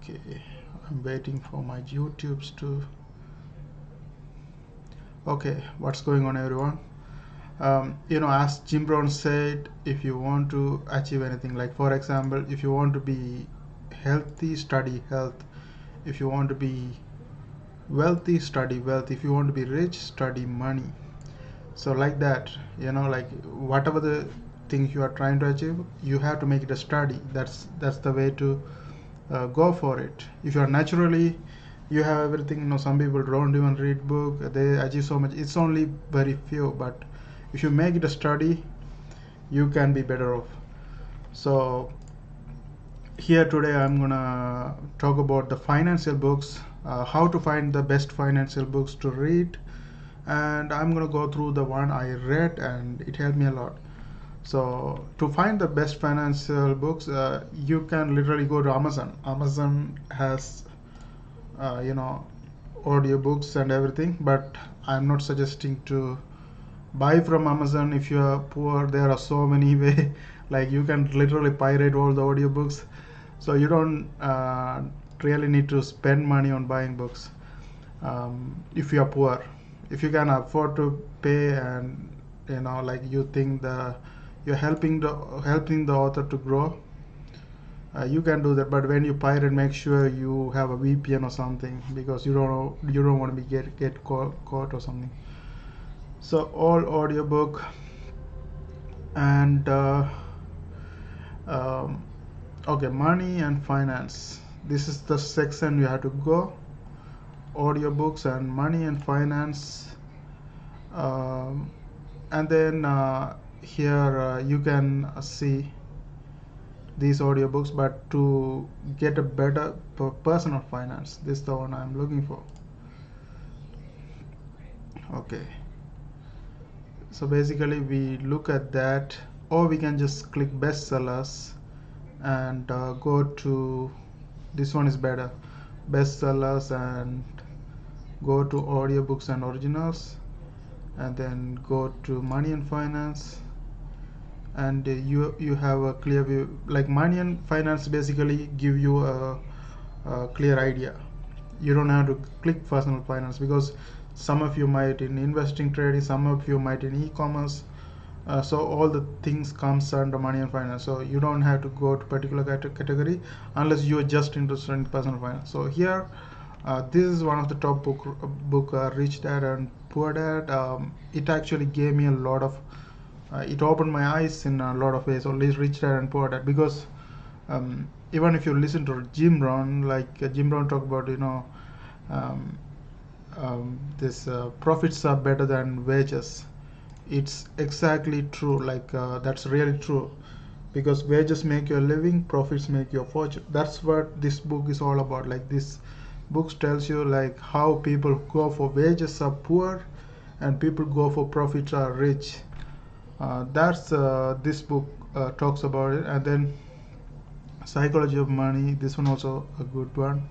Okay, I'm waiting for my YouTubes to. Okay, what's going on, everyone? As Jim Brown said, if you want to achieve anything, like for example, if you want to be healthy, study health. If you want to be wealthy, study wealth. If you want to be rich, study money. So like that, like whatever the things you are trying to achieve, you have to make it a study. That's the way to go for it. If you are naturally, you have everything. Some people don't even read book, they achieve so much. It's only very few, but if you make it a study, you can be better off. So here today I'm gonna talk about the financial books, how to find the best financial books to read, and I'm gonna go through the one I read and it helped me a lot. So to find the best financial books, you can literally go to Amazon. Amazon has audiobooks and everything, but I'm not suggesting to buy from Amazon if you are poor. There are so many way, like you can literally pirate all the audiobooks, so you don't really need to spend money on buying books. If you are poor, if you can afford to pay, and like you think you're helping the author to grow, you can do that. But when you pirate, make sure you have a VPN or something, because you don't want to be get caught or something. So all audiobook, and um, okay, money and finance, this is the section you have to go. Audiobooks and money and finance, um, and then here you can see these audiobooks. But to get a better personal finance, this is the one I'm looking for. Okay, so basically we look at that, or we can just click bestsellers and go to this one is better, bestsellers, and go to audiobooks and originals, and then go to money and finance, and you have a clear view. Like money and finance basically give you a clear idea. You don't have to click personal finance, because some of you might in investing, trading, some of you might in e-commerce. So all the things comes under money and finance, so you don't have to go to particular category unless you're just interested in personal finance. So here this is one of the top book, Rich Dad and Poor Dad. It actually gave me a lot of it opened my eyes in a lot of ways, only Rich Dad and Poor Dad, because even if you listen to Jim Brown, like Jim Brown talk about, um, this profits are better than wages. It's exactly true. Like that's really true, because wages make your living, profits make your fortune. That's what this book is all about. Like this book tells you like how people go for wages are poor and people go for profits are rich. That's this book talks about it. And then psychology of money, this one also a good one.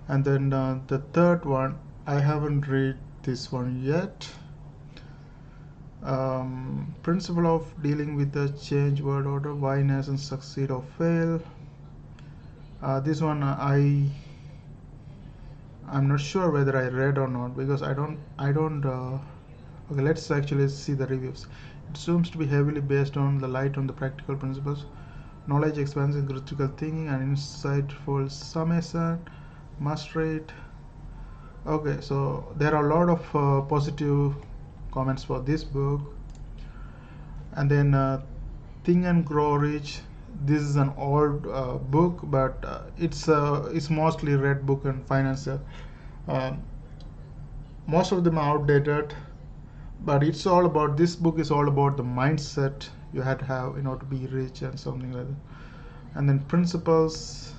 And then the third one, I haven't read this one yet. Principle of dealing with the change world order, why nations succeed or fail. This one I'm not sure whether I read or not, because I don't okay, let's actually see the reviews. It seems to be heavily based on the light on the practical principles, knowledge expansion, critical thinking, and insightful summation. Must read. Okay, so there are a lot of positive comments for this book. And then Think and Grow Rich, this is an old book, but it's mostly read book and financial. Most of them are outdated, but it's all about, this book is all about the mindset you had to have in order to be rich and something like that. And then Principles,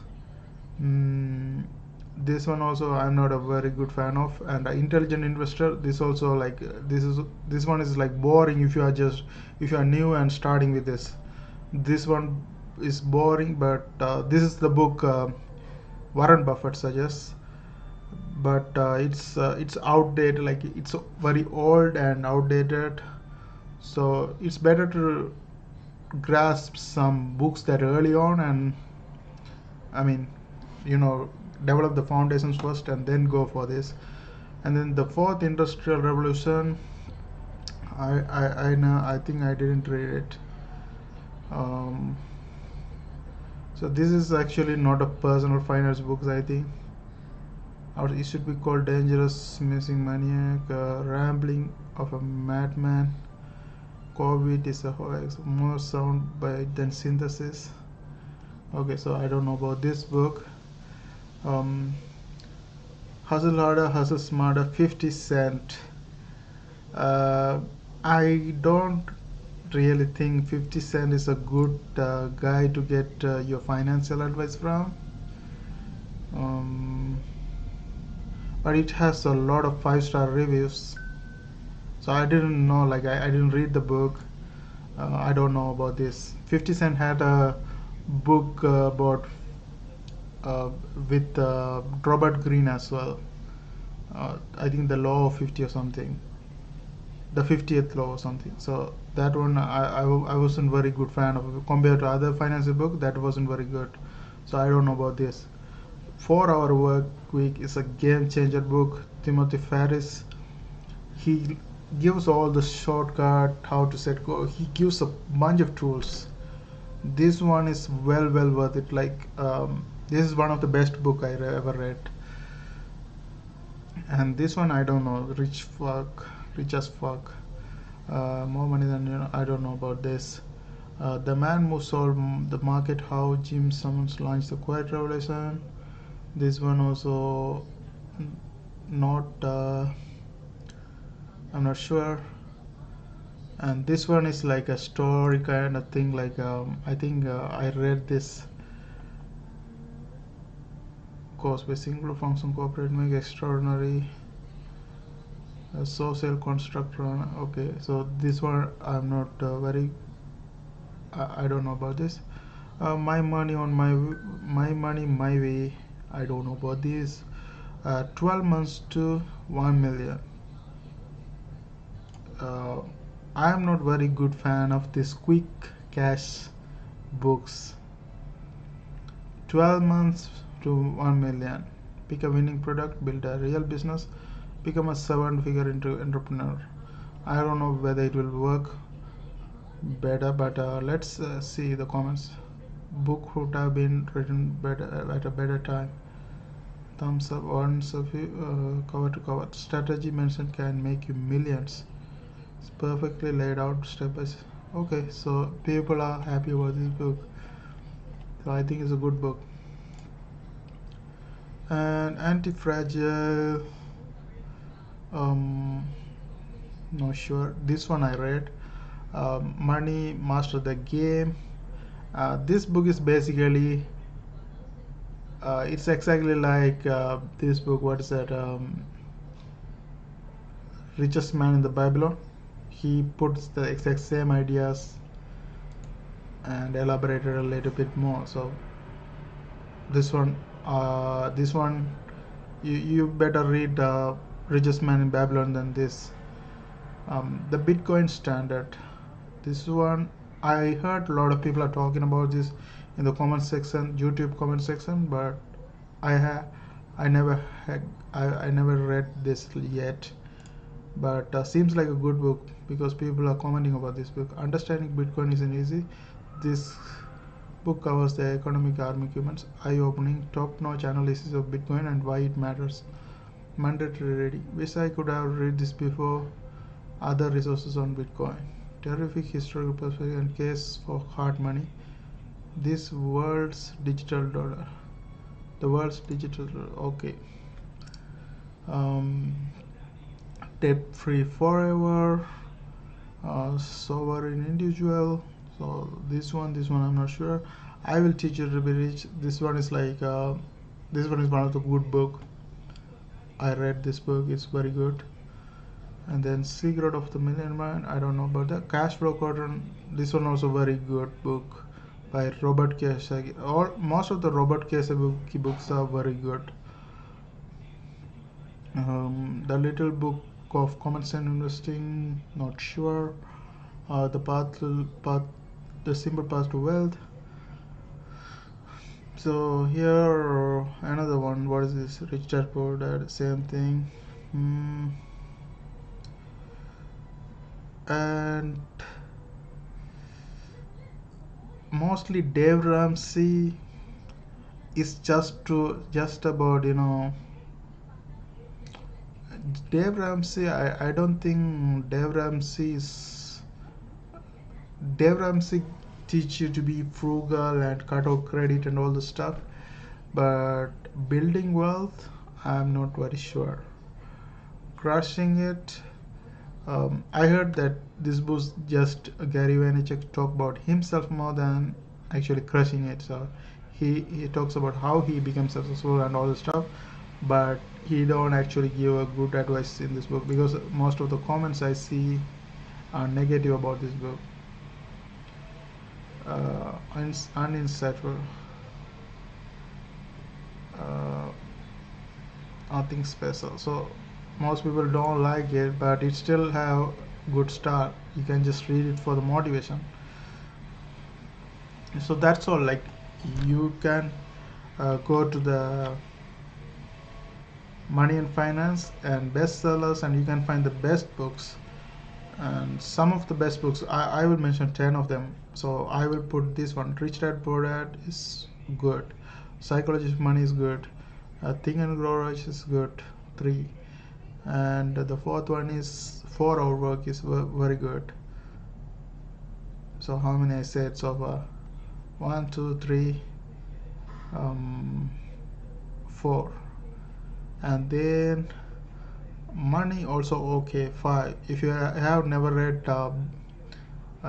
this one also I'm not a very good fan of. And Intelligent Investor, this also like this one is like boring if you are new and starting with this one is boring. But this is the book Warren Buffett suggests, but it's outdated, like it's very old and outdated. So it's better to grasp some books that early on, and I mean, develop the foundations first and then go for this. And then the fourth industrial revolution, I know, I think I didn't read it. So this is actually not a personal finance book, I think, or it should be called Dangerous Missing Maniac, Rambling of a Madman. COVID is a hoax, more sound bite than synthesis. Okay, so I don't know about this book. Hustle Harder, Hustle Smarter, 50 Cent. I don't really think 50 Cent is a good guy to get your financial advice from. But it has a lot of 5-star reviews. So I didn't know, like I didn't read the book. I don't know about this. 50 Cent had a book about with Robert Greene as well. I think the Law of 50 or something, the 50th law or something. So that one I wasn't very good fan of compared to other financial book. That wasn't very good. So I don't know about this. 4-Hour Work Week is a game changer book. Timothy Ferris, he gives all the shortcut how to set goal. He gives a bunch of tools. This one is well worth it. Like this is one of the best book I ever read. And this one I don't know. Rich as fuck. More money than I don't know about this. The Man Who Solved the Market, how Jim Simmons launched the Quiet Revolution. This one also not I'm not sure. And this one is like a story kind of thing, like I think I read this course by single function corporate make extraordinary social construct. Okay, so this one I'm not very I don't know about this. My money on my money my way, I don't know about this. 12 months to 1 million. I am not very good fan of this quick cash books. 12 months to 1 million. Pick a winning product, build a real business, become a 7-figure entrepreneur. I don't know whether it will work better, but let's see the comments. Book would have been written better at a better time. Thumbs up, once of you, cover to cover. Strategy mentioned can make you millions. It's perfectly laid out step by step. Okay, so people are happy about this book. So I think it's a good book. And Anti-Fragile, not sure. This one I read. Money Master the Game. This book is basically it's exactly like this book. What is that? Richest Man in the Babylon. He puts the exact same ideas and elaborated a little bit more. So this one you better read Richest Man in Babylon than this. The Bitcoin Standard. This one I heard a lot of people are talking about this in the comment section, YouTube comment section, but I never read this yet. But seems like a good book because people are commenting about this book. Understanding Bitcoin isn't easy. This book covers the economic arguments, eye-opening, top-notch analysis of Bitcoin and why it matters. Mandatory reading. Wish I could have read this before. Other resources on Bitcoin. Terrific historical perspective and case for hard money. This world's digital dollar. The world's digital dollar. Okay. Debt-free forever. Sovereign individual. So this one I'm not sure. I will teach you to be rich. This one is like this one is one of the good book. I read this book. It's very good. And then Secret of the Million Man. I don't know about that. Cash Flow Quadrant. This one also very good book by Robert Kiyosaki. Most of the Robert Kiyosaki books are very good. The Little Book of Common Sense Investing. Not sure. The Simple Path to Wealth. So here another one. What is this? Rich Dad Poor Dad, same thing. And mostly Dave Ramsey is just about, Dave Ramsey. I don't think Dave Ramsey teach you to be frugal and cut out credit and all the stuff, but building wealth, I'm not very sure. Crushing it, I heard that this was just Gary Vaynerchuk talk about himself more than actually crushing it. So he talks about how he becomes successful and all the stuff, but he don't actually give a good advice in this book, because most of the comments I see are negative about this book. Uninsightful. Nothing special. So most people don't like it, but it still have good start. You can just read it for the motivation. So that's all. Like, you can go to the Money and Finance and bestsellers, and you can find the best books. And some of the best books, I will mention 10 of them. So I will put this one. Rich Dad Poor Dad is good. Psychology of Money is good. Think and Grow Rich is good. 3. And the fourth one is 4-Hour Work is very good. So how many I said so far? 1, 2, 3, 4. And then Money also okay, 5. If you have never read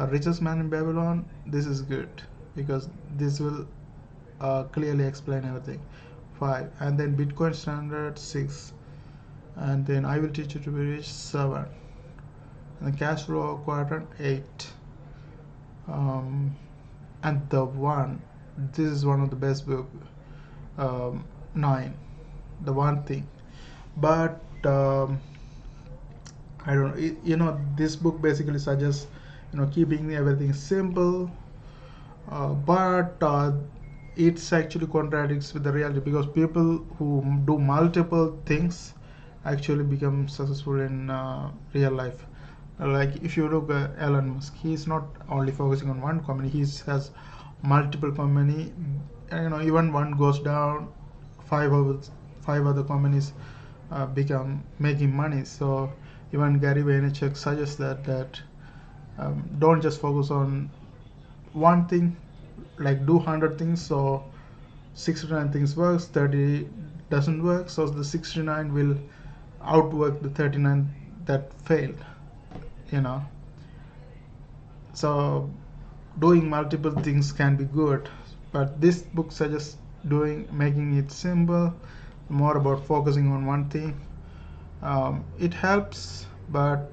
Richest Man in Babylon, this is good, because this will clearly explain everything. 5. And then Bitcoin Standard, 6. And then I Will Teach You to Be Rich, 7. And the Cash Flow Quadrant, 8. And the one, this is one of the best book, 9. The One Thing. But I don't know, this book basically suggests keeping everything simple, but it's actually contradicts with the reality, because people who do multiple things actually become successful in real life. Like, if you look at Elon Musk, he's not only focusing on one company, he has multiple company. Even one goes down, five other companies become making money. So even Gary Vaynerchuk suggests that don't just focus on one thing, like do 100 things, so 69 things works, 30 doesn't work, so the 69 will outwork the 39 that failed. So doing multiple things can be good, but this book suggests making it simple, more about focusing on one thing. It helps, but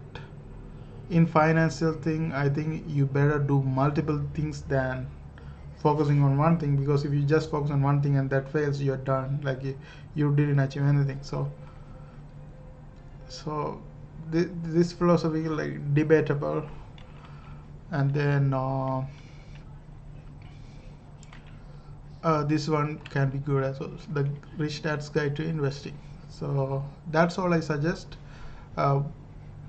in financial thing, I think you better do multiple things than focusing on one thing, because if you just focus on one thing and that fails, you're done. Like, you didn't achieve anything. So this philosophy is like debatable. And then this one can be good as well, the Rich Dad's Guide to Investing. So that's all I suggest.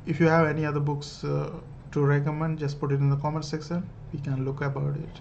If you have any other books to recommend, just put it in the comment section. We can look about it.